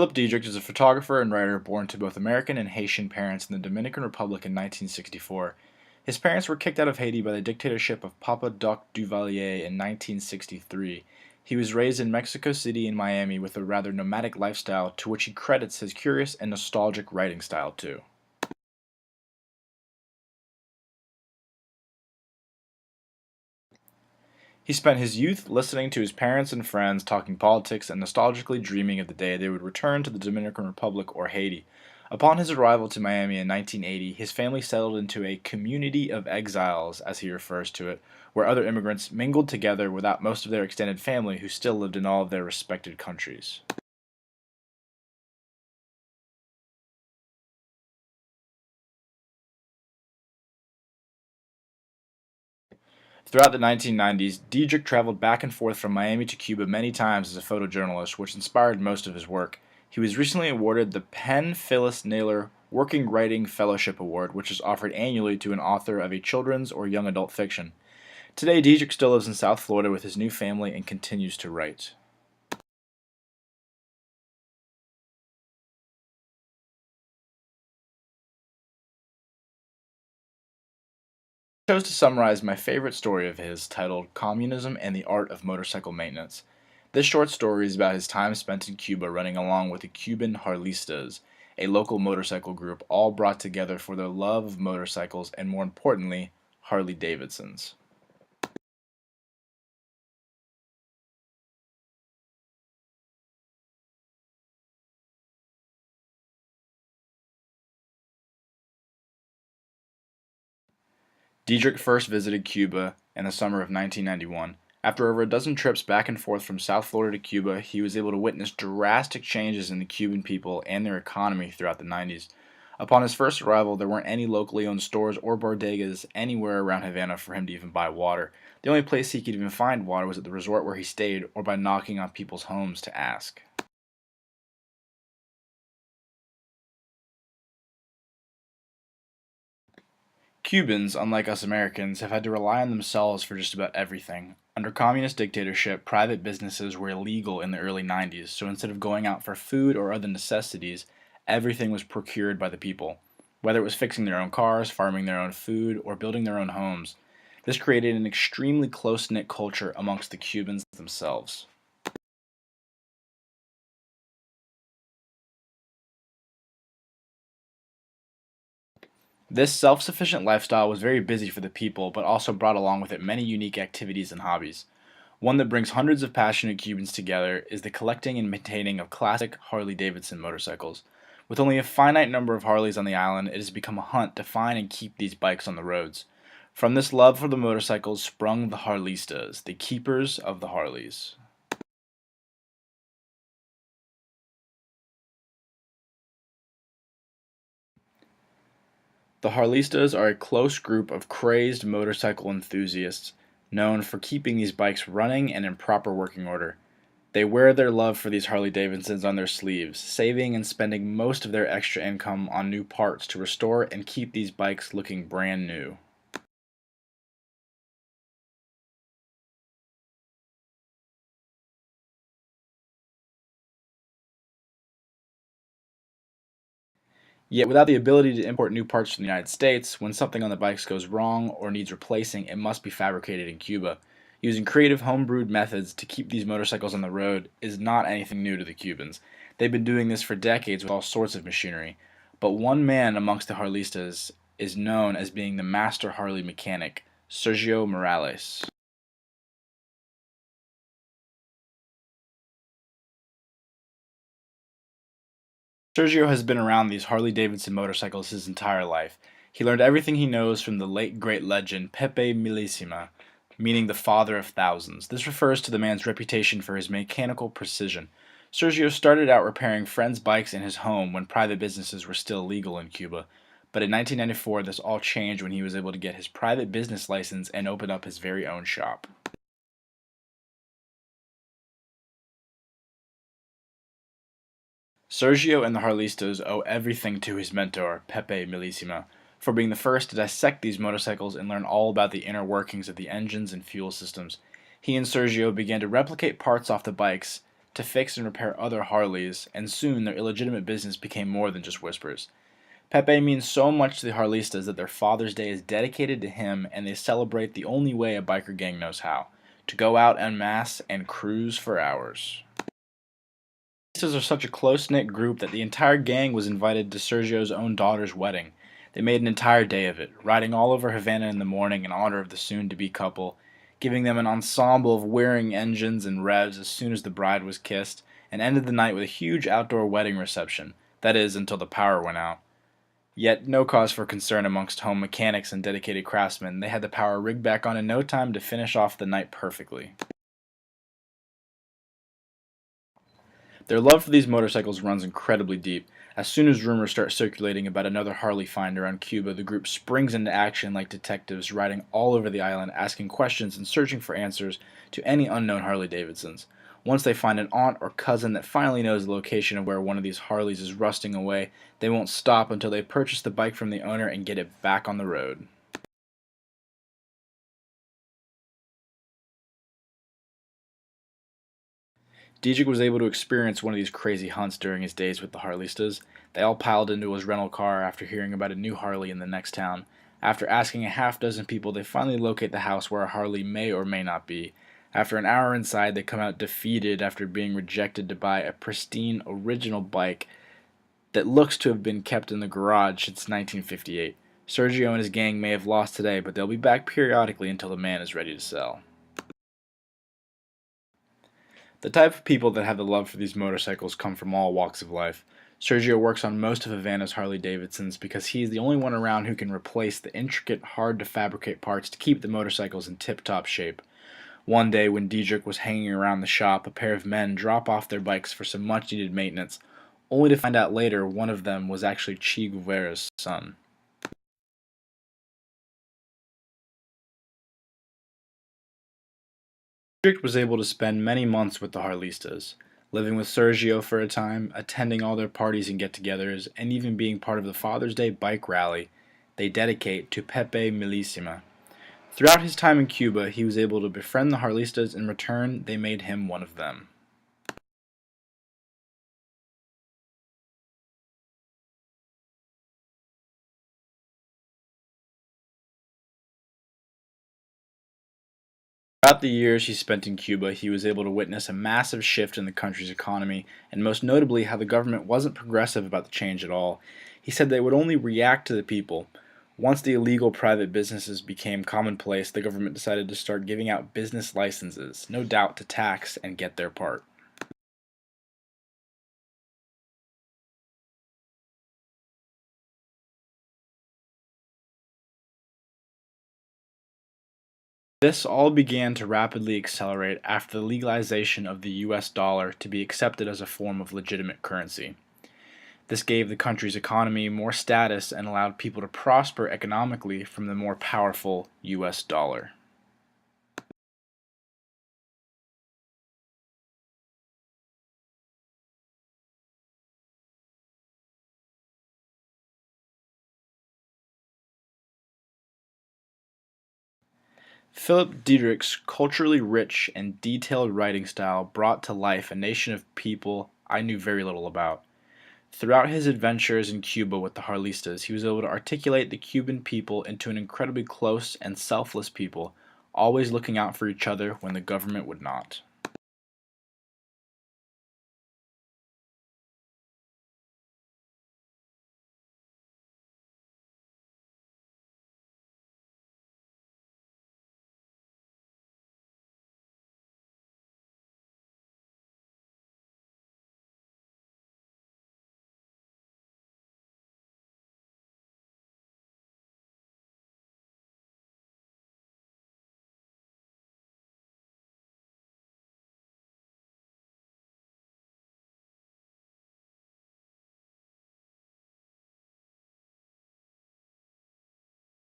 Phillippe Diederich is a photographer and writer born to both American and Haitian parents in the Dominican Republic in 1964. His parents were kicked out of Haiti by the dictatorship of Papa Doc Duvalier in 1963. He was raised in Mexico City and Miami with a rather nomadic lifestyle, to which he credits his curious and nostalgic writing style too. He spent his youth listening to his parents and friends talking politics and nostalgically dreaming of the day they would return to the Dominican Republic or Haiti. Upon his arrival to Miami in 1980, his family settled into a community of exiles, as he refers to it, where other immigrants mingled together without most of their extended family who still lived in all of their respected countries. Throughout the 1990s, Diedrich traveled back and forth from Miami to Cuba many times as a photojournalist, which inspired most of his work. He was recently awarded the Penn Phyllis Naylor Working Writing Fellowship Award, which is offered annually to an author of a children's or young adult fiction. Today, Diedrich still lives in South Florida with his new family and continues to write. I chose to summarize my favorite story of his, titled Communism and the Art of Motorcycle Maintenance. This short story is about his time spent in Cuba running along with the Cuban Harlistas, a local motorcycle group all brought together for their love of motorcycles and, more importantly, Harley Davidsons. Diedrich first visited Cuba in the summer of 1991. After over a dozen trips back and forth from South Florida to Cuba, he was able to witness drastic changes in the Cuban people and their economy throughout the 90s. Upon his first arrival, there weren't any locally owned stores or bodegas anywhere around Havana for him to even buy water. The only place he could even find water was at the resort where he stayed or by knocking on people's homes to ask. Cubans, unlike us Americans, have had to rely on themselves for just about everything. Under communist dictatorship, private businesses were illegal in the early 90s, so instead of going out for food or other necessities, everything was procured by the people. Whether it was fixing their own cars, farming their own food, or building their own homes. This created an extremely close-knit culture amongst the Cubans themselves. This self-sufficient lifestyle was very busy for the people, but also brought along with it many unique activities and hobbies. One that brings hundreds of passionate Cubans together is the collecting and maintaining of classic Harley-Davidson motorcycles. With only a finite number of Harleys on the island, it has become a hunt to find and keep these bikes on the roads. From this love for the motorcycles sprung the Harlistas, the keepers of the Harleys. The Harlistas are a close group of crazed motorcycle enthusiasts known for keeping these bikes running and in proper working order. They wear their love for these Harley Davidsons on their sleeves, saving and spending most of their extra income on new parts to restore and keep these bikes looking brand new. Yet without the ability to import new parts from the United States, when something on the bikes goes wrong or needs replacing, it must be fabricated in Cuba. Using creative homebrewed methods to keep these motorcycles on the road is not anything new to the Cubans. They've been doing this for decades with all sorts of machinery. But one man amongst the Harlistas is known as being the master Harley mechanic, Sergio Morales. Sergio has been around these Harley Davidson motorcycles his entire life. He learned everything he knows from the late great legend Pepe Millesima, meaning the father of thousands. This refers to the man's reputation for his mechanical precision. Sergio started out repairing friends' bikes in his home when private businesses were still legal in Cuba. But in 1994, this all changed when he was able to get his private business license and open up his very own shop. Sergio and the Harlistas owe everything to his mentor, Pepe Millesima, for being the first to dissect these motorcycles and learn all about the inner workings of the engines and fuel systems. He and Sergio began to replicate parts off the bikes to fix and repair other Harleys, and soon their illegitimate business became more than just whispers. Pepe means so much to the Harlistas that their Father's Day is dedicated to him, and they celebrate the only way a biker gang knows how, to go out en masse and cruise for hours. Harlistas are such a close-knit group that the entire gang was invited to Sergio's own daughter's wedding. They made an entire day of it, riding all over Havana in the morning in honor of the soon-to-be couple, giving them an ensemble of whirring engines and revs as soon as the bride was kissed, and ended the night with a huge outdoor wedding reception, that is, until the power went out. Yet no cause for concern amongst home mechanics and dedicated craftsmen. They had the power rigged back on in no time to finish off the night perfectly. Their love for these motorcycles runs incredibly deep. As soon as rumors start circulating about another Harley find around Cuba, the group springs into action like detectives, riding all over the island, asking questions and searching for answers to any unknown Harley-Davidsons. Once they find an aunt or cousin that finally knows the location of where one of these Harleys is rusting away, they won't stop until they purchase the bike from the owner and get it back on the road. Diederich was able to experience one of these crazy hunts during his days with the Harlistas. They all piled into his rental car after hearing about a new Harley in the next town. After asking a half dozen people, they finally locate the house where a Harley may or may not be. After an hour inside, they come out defeated after being rejected to buy a pristine original bike that looks to have been kept in the garage since 1958. Sergio and his gang may have lost today, but they'll be back periodically until the man is ready to sell. The type of people that have the love for these motorcycles come from all walks of life. Sergio works on most of Havana's Harley-Davidsons because he's the only one around who can replace the intricate, hard-to-fabricate parts to keep the motorcycles in tip-top shape. One day when Diederich was hanging around the shop, a pair of men drop off their bikes for some much-needed maintenance, only to find out later one of them was actually Che Guevara's son. Diederich was able to spend many months with the Harlistas, living with Sergio for a time, attending all their parties and get-togethers, and even being part of the Father's Day bike rally they dedicate to Pepe Millesima. Throughout his time in Cuba, he was able to befriend the Harlistas. In return, they made him one of them. Throughout the years he spent in Cuba, he was able to witness a massive shift in the country's economy, and most notably how the government wasn't progressive about the change at all. He said they would only react to the people. Once the illegal private businesses became commonplace, the government decided to start giving out business licenses, no doubt to tax and get their part. This all began to rapidly accelerate after the legalization of the US dollar to be accepted as a form of legitimate currency. This gave the country's economy more status and allowed people to prosper economically from the more powerful US dollar. Phillippe Diederich's culturally rich and detailed writing style brought to life a nation of people I knew very little about. Throughout his adventures in Cuba with the Harlistas, he was able to articulate the Cuban people into an incredibly close and selfless people, always looking out for each other when the government would not.